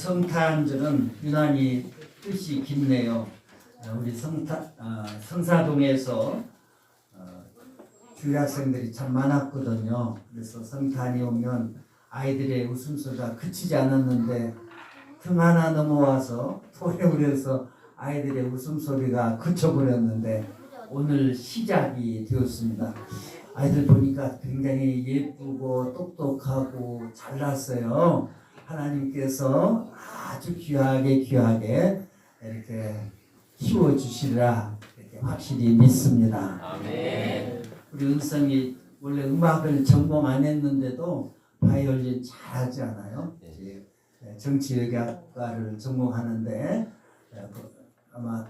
성탄절은 유난히 뜻이 깊네요. 우리 성사동에서 주일학생들이 참 많았거든요. 그래서 성탄이 오면 아이들의 웃음소리가 그치지 않았는데 등 하나 넘어와서 토해버려서 아이들의 웃음소리가 그쳐버렸는데 오늘 시작이 되었습니다. 아이들 보니까 굉장히 예쁘고 똑똑하고 잘났어요. 하나님께서 아주 귀하게 이렇게 키워주시리라 이렇게 확실히 믿습니다. 아멘. 우리 은성이 원래 음악을 전공 안 했는데도 바이올린 잘하지 않아요? 정치의학과를 전공하는데 아마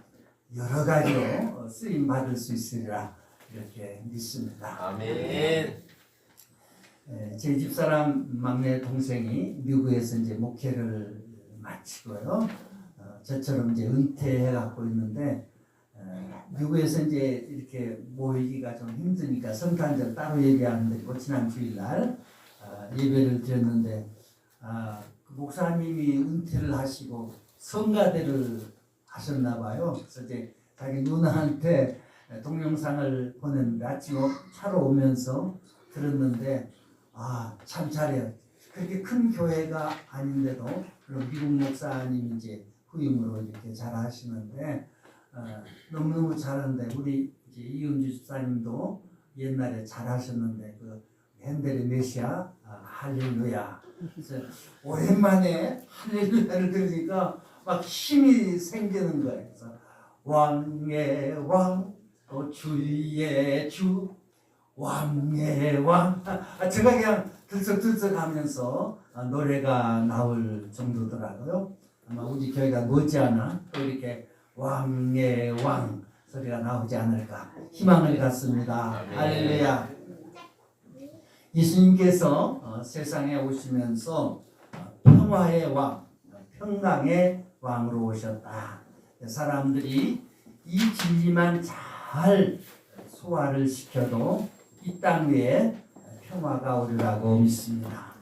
여러 가지로 쓰임 받을 수 있으리라 이렇게 믿습니다. 아멘. 제 집사람 막내 동생이 미국에서 이제 목회를 마치고요. 저처럼 이제 은퇴해 갖고 있는데 미국에서 이제 이렇게 모이기가 좀 힘드니까 성탄절 따로 예배하는데 지난 주일날 예배를 드렸는데 그 목사님이 은퇴를 하시고 성가대를 하셨나 봐요. 그래서 이제 자기 누나한테 동영상을 보냈는데 아침 차로 오면서 들었는데 참 잘해요. 그렇게 큰 교회가 아닌데도 물론 미국 목사님이 이제 후임으로 이렇게 잘 하시는데 너무너무 잘하는데 우리 이제 이은주 집사님도 옛날에 잘 하셨는데 그 핸델의 메시아 할렐루야. 그래서 오랜만에 할렐루야를 들으니까 막 힘이 생기는 거예요. 그래서 왕의 왕 또 주의 주 왕의 왕. 제가 그냥 들썩들썩하면서 노래가 나올 정도더라고요. 아마 우리 교회가 머지않아 또 이렇게 왕의 왕 소리가 나오지 않을까 희망을 갖습니다. 할렐루야. 예수님께서 세상에 오시면서 평화의 왕, 평강의 왕으로 오셨다. 사람들이 이 진리만 잘 소화를 시켜도 이 땅 위에 평화가 오리라고 믿습니다.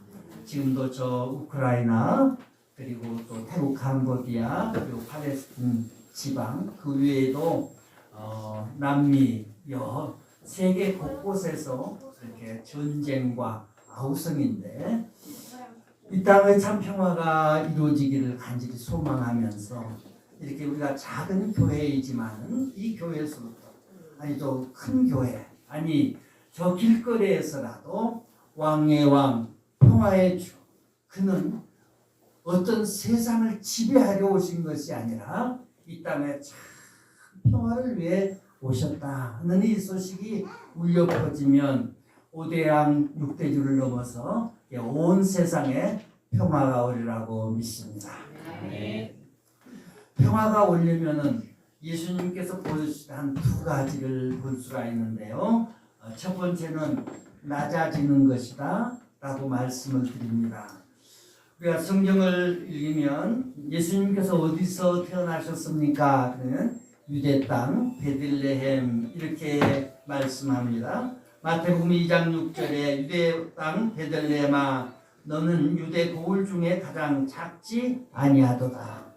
지금도 저 우크라이나 그리고 또 태국 캄보디아 그리고 팔레스틴 지방 그 외에도 남미 세계 곳곳에서 이렇게 전쟁과 아우성인데 이 땅의 참 평화가 이루어지기를 간절히 소망하면서 이렇게 우리가 작은 교회이지만 이 교회에서부터 아니 또 큰 교회 아니 저 길거리에서라도 왕의 왕 평화의 주 그는 어떤 세상을 지배하려 오신 것이 아니라 이 땅에 참 평화를 위해 오셨다 하는 이 소식이 울려 퍼지면 5대양 6대주를 넘어서 온 세상에 평화가 오리라고 믿습니다. 평화가 오려면은 예수님께서 보여주신 한 두 가지를 볼 수가 있는데요. 첫 번째는 낮아지는 것이다 라고 말씀을 드립니다. 우리가 성경을 읽으면 예수님께서 어디서 태어나셨습니까? 그러면 유대 땅 베들레헴 이렇게 말씀합니다. 마태복음 2장 6절에 유대 땅 베들레헴아 너는 유대 고을 중에 가장 작지 아니하도다.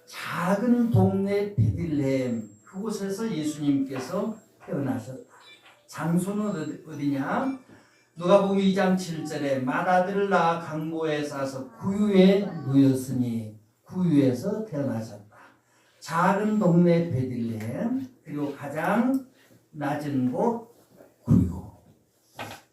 작은 동네 베들레헴 그곳에서 예수님께서 태어나셨다. 장소는 어디냐? 누가복음 2장 7절에 맏아들을 낳아 강보에 싸서 구유에 누였으니 구유에서 태어나셨다. 작은 동네 베들레헴 그리고 가장 낮은 곳 구유.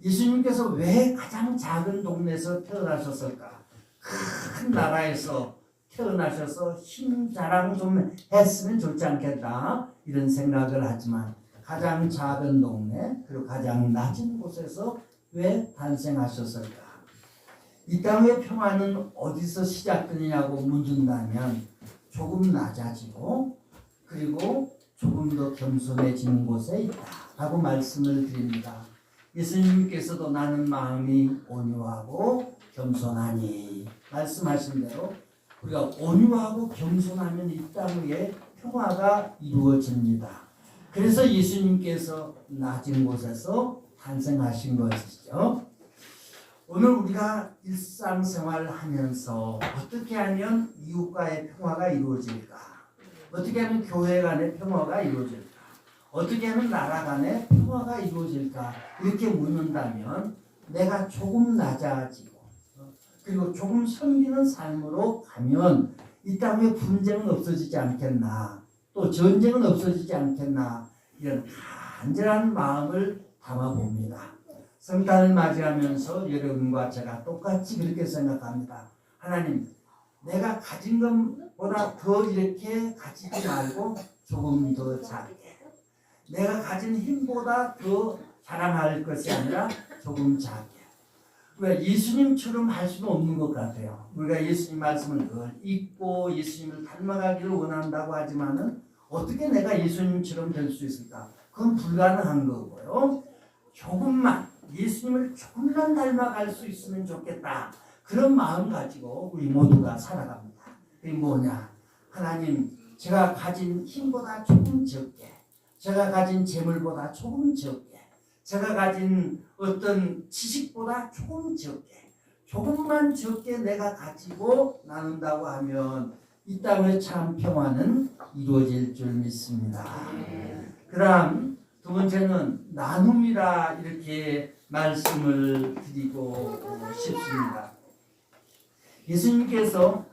예수님께서 왜 가장 작은 동네에서 태어나셨을까? 큰 나라에서 태어나셔서 힘 자랑 좀 했으면 좋지 않겠다 이런 생각을 하지만 가장 작은 동네 그리고 가장 낮은 곳에서 왜 탄생하셨을까? 이 땅의 평화는 어디서 시작되느냐고 묻는다면 조금 낮아지고 그리고 조금 더 겸손해지는 곳에 있다 라고 말씀을 드립니다. 예수님께서도 나는 마음이 온유하고 겸손하니 말씀하신 대로 우리가 온유하고 겸손하면 이 땅 위에 평화가 이루어집니다. 그래서 예수님께서 낮은 곳에서 탄생하신 것이죠. 오늘 우리가 일상생활을 하면서 어떻게 하면 이웃과의 평화가 이루어질까? 어떻게 하면 교회 간의 평화가 이루어질까? 어떻게 하면 나라 간의 평화가 이루어질까? 이렇게 묻는다면 내가 조금 낮아지고 그리고 조금 섬기는 삶으로 가면 이 땅에 분쟁은 없어지지 않겠나? 또 전쟁은 없어지지 않겠나? 이런 간절한 마음을 담아봅니다. 성탄을 맞이하면서 여러분과 제가 똑같이 그렇게 생각합니다. 하나님, 내가 가진 것보다 더 이렇게 가지지 말고 조금 더 작게. 내가 가진 힘보다 더 자랑할 것이 아니라 조금 작게. 우리가 예수님처럼 할 수는 없는 것 같아요. 우리가 예수님 말씀을 늘 읽고 예수님을 닮아가기를 원한다고 하지만은 어떻게 내가 예수님처럼 될 수 있을까? 그건 불가능한 거고요. 조금만 예수님을 조금만 닮아갈 수 있으면 좋겠다. 그런 마음 가지고 우리 모두가 살아갑니다. 그게 뭐냐? 하나님, 제가 가진 힘보다 조금 적게, 제가 가진 재물보다 조금 적게, 제가 가진 어떤 지식보다 조금 적게, 조금만 적게 내가 가지고 나눈다고 하면 이 땅의 참 평화는 이루어질 줄 믿습니다. 그 다음 두 번째는 나눔이라 이렇게 말씀을 드리고 싶습니다. 예수님께서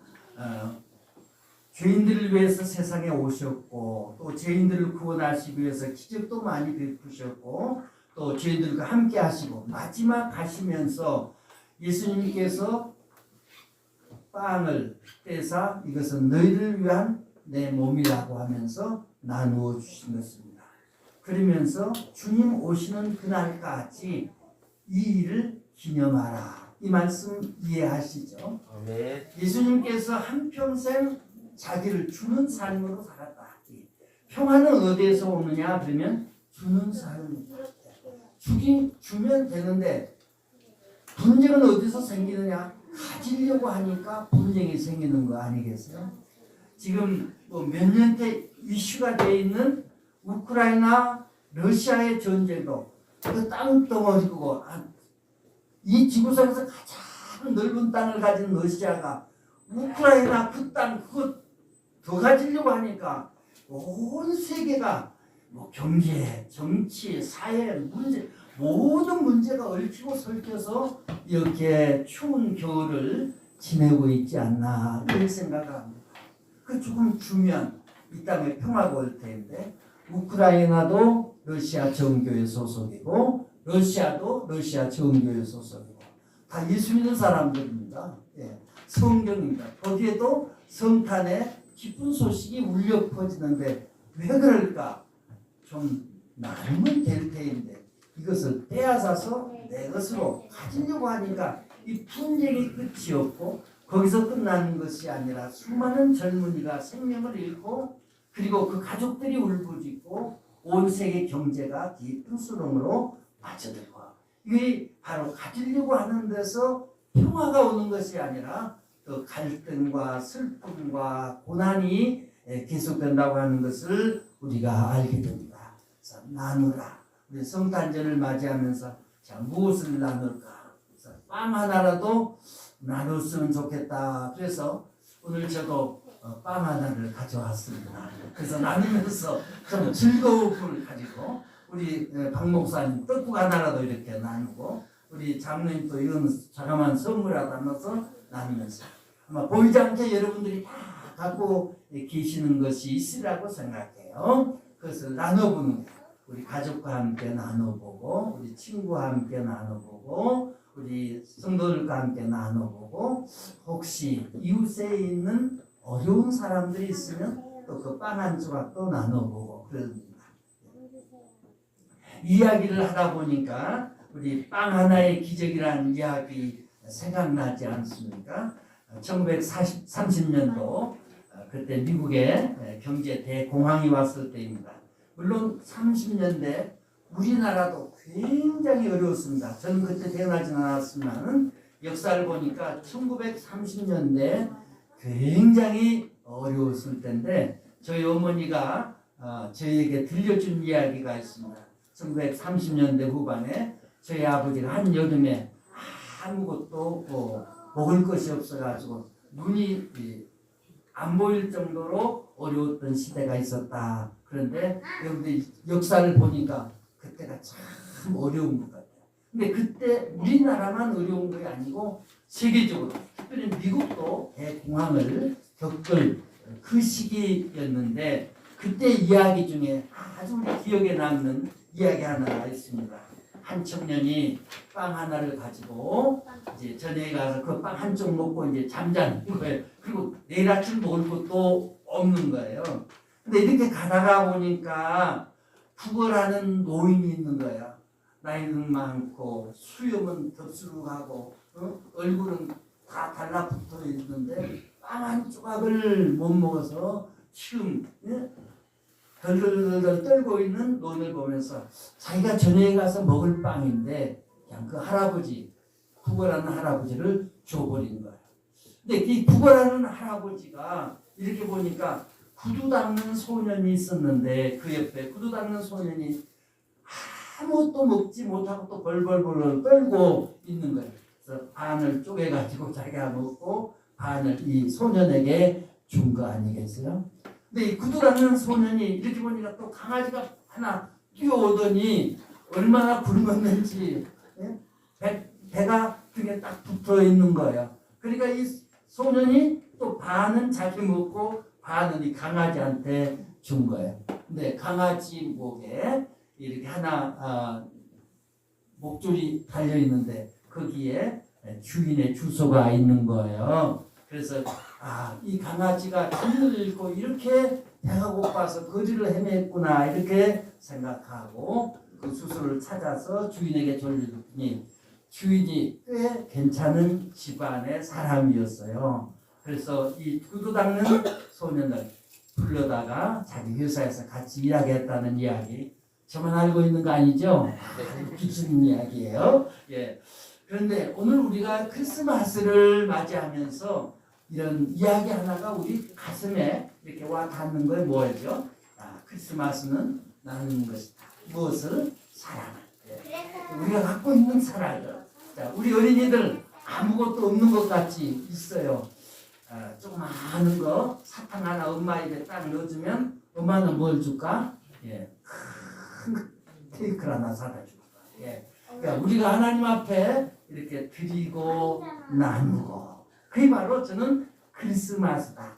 죄인들을 위해서 세상에 오셨고 또 죄인들을 구원하시기 위해서 기적도 많이 베푸셨고 또 죄인들과 함께 하시고 마지막 가시면서 예수님께서 빵을 떼사 이것은 너희를 위한 내 몸이라고 하면서 나누어 주신 것입니다. 그러면서 주님 오시는 그날까지 이 일을 기념하라. 이 말씀 이해하시죠? 네. 예수님께서 한평생 자기를 주는 삶으로 살았다. 평화는 어디에서 오느냐? 그러면 주는 삶입니다. 주면 되는데 분쟁은 어디서 생기느냐? 가지려고 하니까 분쟁이 생기는 거 아니겠어요? 지금 뭐 몇 년째 이슈가 되어 있는 우크라이나 러시아의 전쟁도 그 땅덩어리고 이 지구상에서 가장 넓은 땅을 가진 러시아가 우크라이나 그 땅 그거 더 가지려고 하니까 온 세계가 뭐 경제, 정치, 사회 문제 모든 문제가 얽히고 설켜서 이렇게 추운 겨울을 지내고 있지 않나 그렇게 생각합니다. 그 조금 주면 이 땅에 평화가 올 텐데 우크라이나도 러시아 정교회 소속이고 러시아도 러시아 정교회 소속이고 다 예수 믿는 사람들입니다. 예, 성경입니다. 거기에도 성탄의 기쁜 소식이 울려 퍼지는데 왜 그럴까? 좀 나누면 될 테인데 이것을 빼앗아서 내 것으로 가지려고 하니까 이 분쟁이 끝이 없고 거기서 끝나는 것이 아니라 수많은 젊은이가 생명을 잃고 그리고 그 가족들이 울부짖고 온 세계 경제가 깊은 수렁으로 빠져들고 이게 바로 가지려고 하는 데서 평화가 오는 것이 아니라 또 갈등과 슬픔과 고난이 계속된다고 하는 것을 우리가 알게 됩니다. 그래서 나누라. 우리 성탄절을 맞이하면서 자, 무엇을 나눌까? 그래서 빵 하나라도 나눴으면 좋겠다. 그래서 오늘 저도 빵 하나를 가져왔습니다. 그래서 나누면서 좀 즐거움을 가지고 우리 박 목사님 떡국 하나라도 이렇게 나누고 우리 장로님 또 이런 자그마한 선물 하나 나눠서 나누면서 아마 보이지 않게 여러분들이 다 갖고 계시는 것이 있으라고 생각해요. 그것을 나눠보는 거예요. 우리 가족과 함께 나눠보고 우리 친구와 함께 나눠보고 우리 성도들과 함께 나눠보고 혹시 이웃에 있는 어려운 사람들이 있으면 또 그 빵 한 조각도 나눠보고 그럽니다. 이야기를 하다 보니까 우리 빵 하나의 기적이라는 이야기 생각나지 않습니까? 1930년도 그때 미국에 경제 대공황이 왔을 때입니다. 물론 30년대 우리나라도 굉장히 어려웠습니다. 저는 그때 태어나진 않았지만 역사를 보니까 1930년대 굉장히 어려웠을 때인데 저희 어머니가 저희에게 들려준 이야기가 있습니다. 1930년대 후반에 저희 아버지가 한 여름에 아무것도 먹을 것이 없어가지고 눈이 안 보일 정도로 어려웠던 시대가 있었다. 그런데 여러분들 역사를 보니까 그때가 참 어려운 것 같아요. 근데 그때 우리나라만 어려운 게 아니고 세계적으로 특별히 미국도 대공황을 겪을 그 시기였는데 그때 이야기 중에 아주 기억에 남는 이야기 하나가 있습니다. 한 청년이 빵 하나를 가지고 이제 전에 가서 그 빵 한 쪽 먹고 이제 잠자는 거예요. 그리고 내일 아침 먹을 것도 없는 거예요. 근데 이렇게 가다가 보니까 구걸하는 노인이 있는 거야. 나이는 많고 수염은 덥수룩하고 얼굴은 다 달라붙어 있는데 빵 한 조각을 못 먹어서 지금 덜덜덜 떨고 있는 노인을 보면서 자기가 저녁에 가서 먹을 빵인데 그냥 그 할아버지 구걸하는 할아버지를 줘버린 거예요. 근데 이 구걸하는 할아버지가 이렇게 보니까 구두 닦는 소년이 있었는데 그 옆에 구두 닦는 소년이 아무것도 먹지 못하고 또 벌벌벌 떨고 있는 거예요. 그래서 반을 쪼개가지고 자기가 먹고 반을 이 소년에게 준 거 아니겠어요? 근데 이 구두 닦는 소년이 이렇게 보니까 또 강아지가 하나 뛰어오더니 얼마나 굶었는지 배가 등에 딱 붙어 있는 거예요. 그러니까 이 소년이 또 반은 자기 먹고 반은 이 강아지한테 준 거예요. 근데 강아지 목에 이렇게 하나 목줄이 달려 있는데 거기에 주인의 주소가 있는 거예요. 그래서 이 강아지가 길을 잃고 이렇게 배가 고파서 거리를 헤맸구나 이렇게 생각하고 그 주소를 찾아서 주인에게 돌려줬더니 주인이 꽤 괜찮은 집안의 사람이었어요. 그래서 이 구두 닦는 소년을 불러다가 자기 회사에서 같이 일하겠다는 이야기 저만 알고 있는 거 아니죠? 기쁜 이야기예요. 예. 그런데 오늘 우리가 크리스마스를 맞이하면서 이런 이야기 하나가 우리 가슴에 이렇게 와 닿는 건 뭐죠? 크리스마스는 나누는 것이다. 무엇을? 사랑을. 예. 우리가 갖고 있는 사랑을. 자, 우리 어린이들 아무것도 없는 것 같이 있어요. 조그마한 거 사탕 하나 엄마 입에 딱 넣어주면 엄마는 뭘 줄까? 예. 큰 케이크를 하나 사다 줄까? 예. 그러니까 우리가 하나님 앞에 이렇게 드리고 나누고 그게 바로 저는 크리스마스다.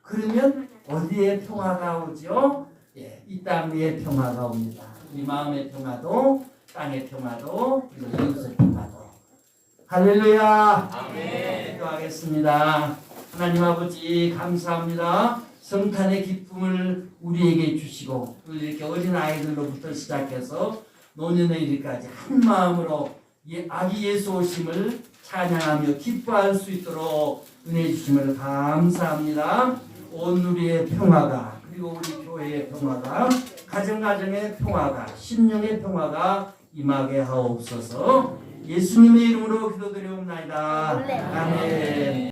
그러면 어디에 평화가 오죠? 예, 이 땅 위에 평화가 옵니다. 우리 마음의 평화도 땅의 평화도 그리고 이웃의 평화도. 할렐루야. 아멘. 기도하겠습니다. 하나님 아버지 감사합니다. 성탄의 기쁨을 우리에게 주시고 이렇게 어린 아이들로부터 시작해서 노년에 이르기까지 한 마음으로 아기 예수 오심을 찬양하며 기뻐할 수 있도록 은혜 주심을 감사합니다. 온 우리의 평화가 그리고 우리 교회의 평화가 가정가정의 평화가 심령의 평화가 임하게 하옵소서. 예수님의 이름으로 기도드리옵나이다. 아멘.